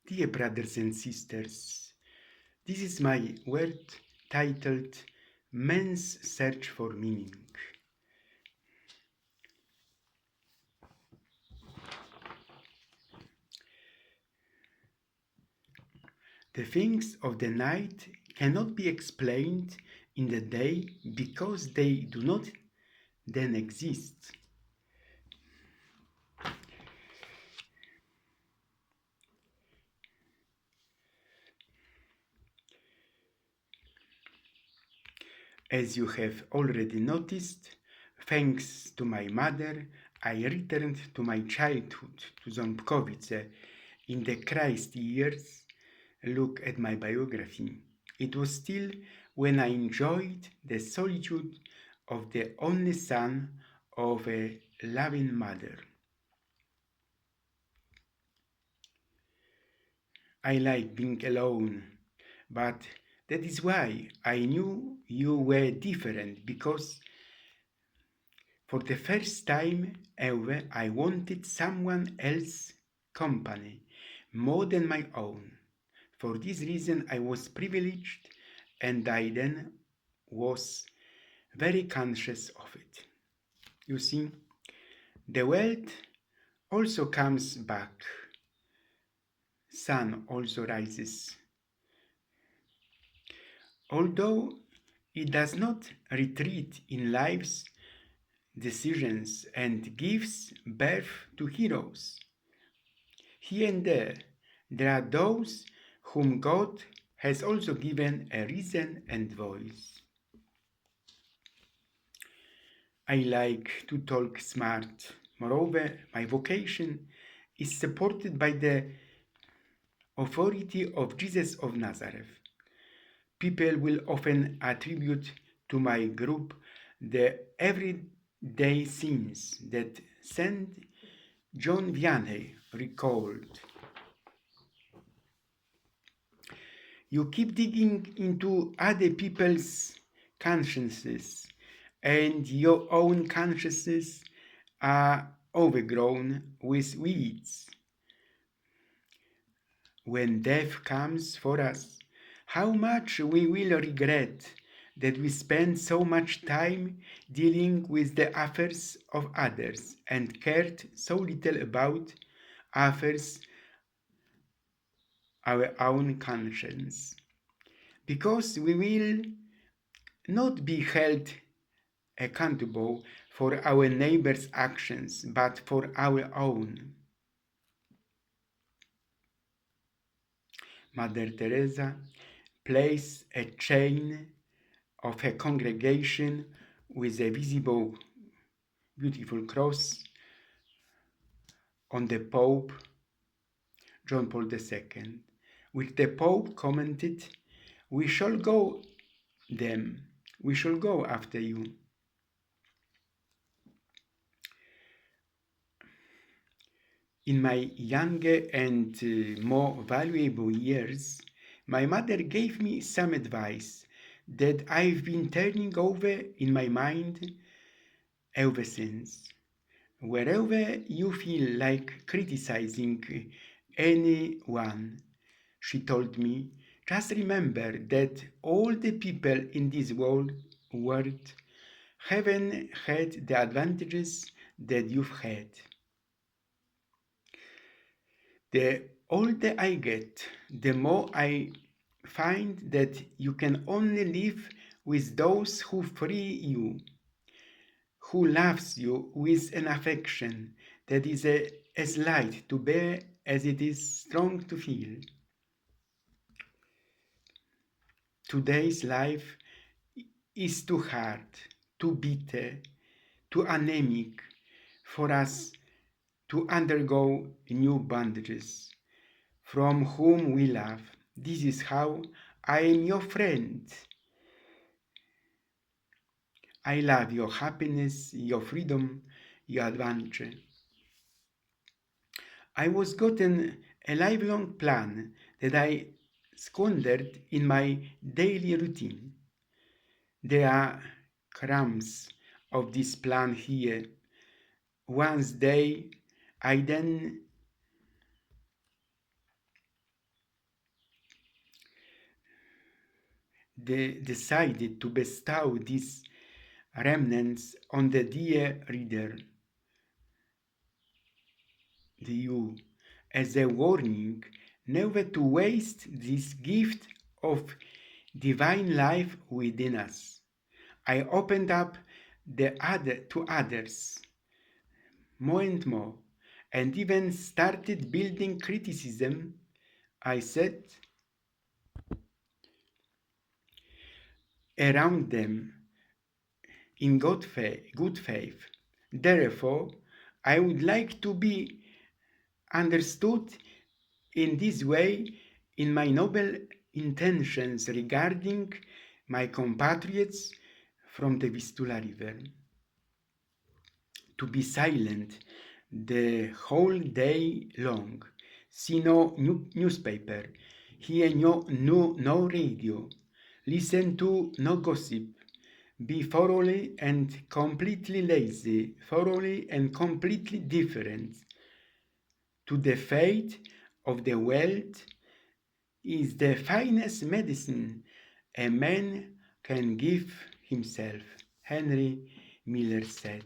Dear brothers and sisters, this is my word titled Men's Search for Meaning. The things of the night cannot be explained in the day because they do not then exist. As you have already noticed, thanks to my mother, I returned to my childhood, to Ząbkowice, in the Christ years. Look at my biography. It was still when I enjoyed the solitude of the only son of a loving mother. I like being alone, but that is why I knew you were different, because for the first time ever I wanted someone else's company more than my own. For this reason I was privileged, and I then was very conscious of it. You see, the world also comes back. Sun also rises. Although it does not retreat in life's decisions and gives birth to heroes. Here and there are those whom God has also given a reason and voice. I like to talk smart. Moreover, my vocation is supported by the authority of Jesus of Nazareth. People will often attribute to my group the everyday scenes that St. John Vianney recalled. You keep digging into other people's consciences, and your own consciences are overgrown with weeds. When death comes for us, how much we will regret that we spent so much time dealing with the affairs of others and cared so little about affairs our own conscience. Because we will not be held accountable for our neighbor's actions, but for our own. Mother Teresa placed a chain of a congregation with a visible, beautiful cross on the Pope John Paul II, which the Pope commented, "We shall go them, we shall go after you." In my younger and more valuable years, my mother gave me some advice that I've been turning over in my mind ever since. Wherever you feel like criticizing anyone, she told me, just remember that all the people in this world haven't had the advantages that you've had. The older I get, the more I find that you can only live with those who free you, who loves you with an affection that is as light to bear as it is strong to feel. Today's life is too hard, too bitter, too anemic for us to undergo new bondages. From whom we love. This is how I am your friend. I love your happiness, your freedom, your adventure. I was gotten a lifelong plan that I squandered in my daily routine. There are crumbs of this plan here. Once I then decided to bestow these remnants on the dear reader, the you, as a warning never to waste this gift of divine life within us. I opened up to others more and more, and even started building criticism. I said around them in good faith. Therefore, I would like to be understood in this way in my noble intentions regarding my compatriots from the Vistula River. To be silent the whole day long, see no newspaper, hear no radio, listen to no gossip, be thoroughly and completely lazy, thoroughly and completely different to the fate of the world is the finest medicine a man can give himself, Henry Miller said.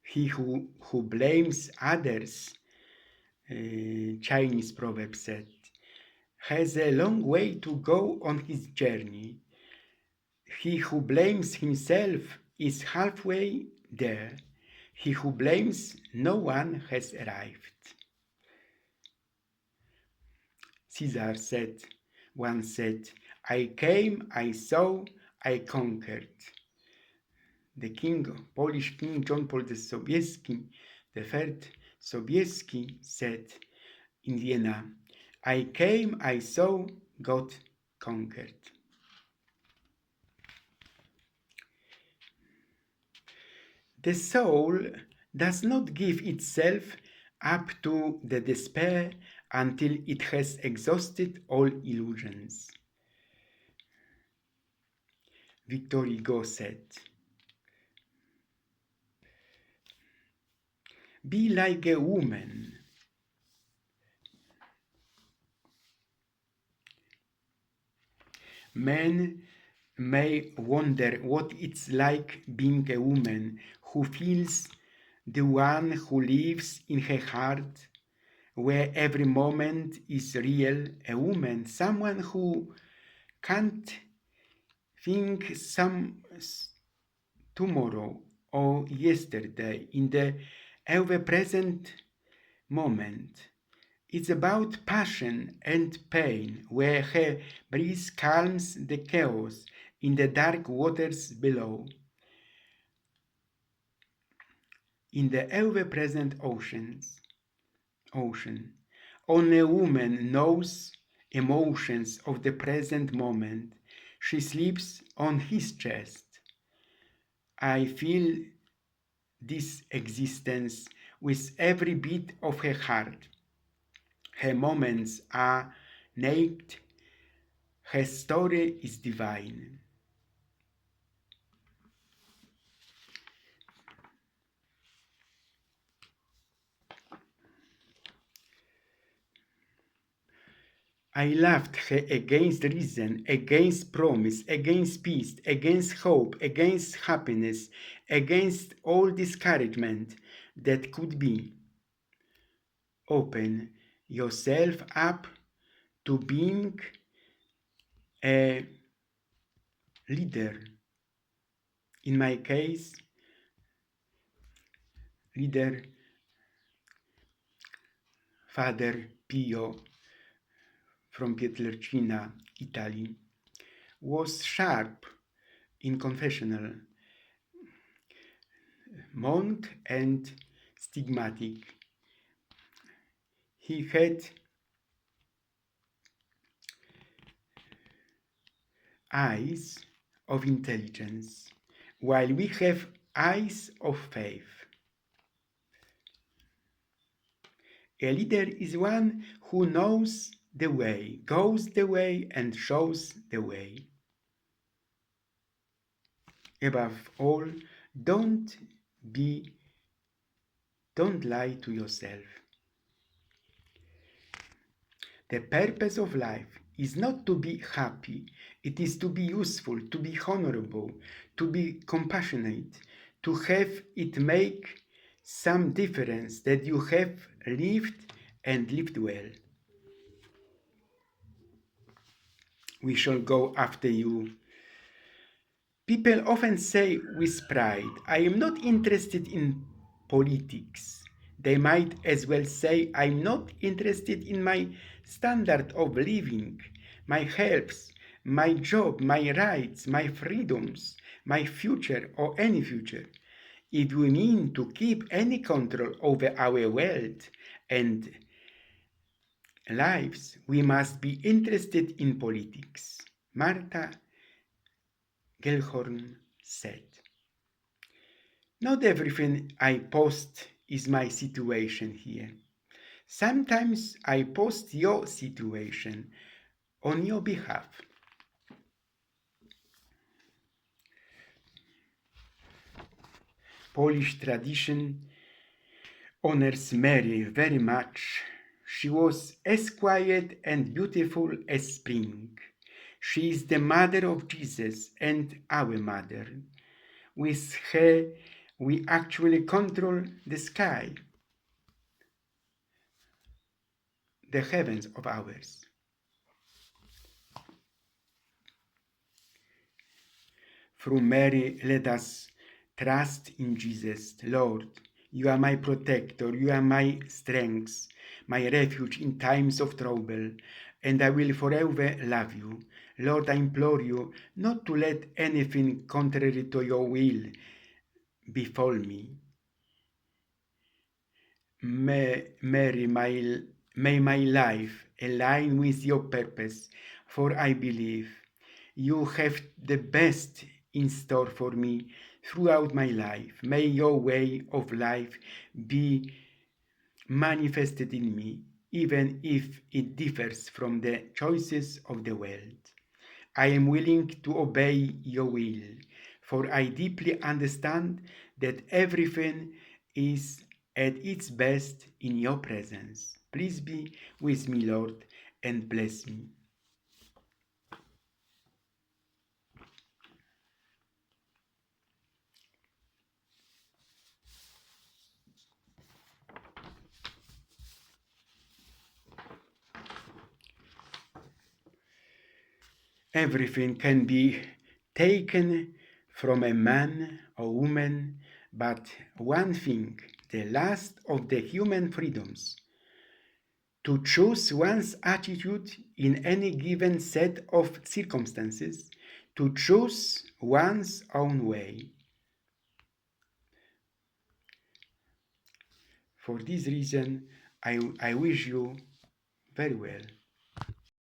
He who blames others, Chinese proverb said, has a long way to go on his journey. He who blames himself is halfway there. He who blames no one has arrived. Caesar once said, I came, I saw, I conquered. The Polish King John Paul Sobieski, the third Sobieski, said in Vienna, I came, I saw, God conquered. The soul does not give itself up to the despair until it has exhausted all illusions. Victor Hugo said, be like a woman. Men may wonder what it's like being a woman who feels the one who lives in her heart, where every moment is real, a woman, someone who can't think some tomorrow or yesterday in the ever-present moment. It's about passion and pain, where her breeze calms the chaos in the dark waters below. In the ever-present ocean, only a woman knows emotions of the present moment. She sleeps on his chest. I feel this existence with every beat of her heart. Her moments are naked. Her story is divine. I loved her against reason, against promise, against peace, against hope, against happiness, against all discouragement that could be. Open yourself up to being a leader. In my case, leader Father Pio from Pietrelcina, Italy, was sharp in confessional, monk and stigmatic. He had eyes of intelligence, while we have eyes of faith. A leader is one who knows the way, goes the way, and shows the way. Above all, don't lie to yourself. The purpose of life is not to be happy, it is to be useful, to be honorable, to be compassionate, to have it make some difference that you have lived and lived well. We shall go after you. People often say with pride, I am not interested in politics. They might as well say, I'm not interested in my standard of living, my health, my job, my rights, my freedoms, my future, or any future. If we mean to keep any control over our wealth and lives, we must be interested in politics. Martha Gellhorn said. Not everything I post is my situation here. Sometimes I post your situation on your behalf. Polish tradition honors Mary very much. She was as quiet and beautiful as spring. She is the mother of Jesus and our mother. With her, we actually control the sky, the heavens of ours. Through Mary, let us trust in Jesus. Lord, you are my protector, you are my strength, my refuge in times of trouble, and I will forever love you. Lord, I implore you not to let anything contrary to your will befall me. Mary, may my life align with your purpose, for I believe you have the best in store for me throughout my life. May your way of life be manifested in me, even if it differs from the choices of the world. I am willing to obey your will, for I deeply understand that everything is at its best in your presence. Please be with me, Lord, and bless me. Everything can be taken from a man or woman, but one thing, the last of the human freedoms, to choose one's attitude in any given set of circumstances, to choose one's own way. For this reason, I wish you very well.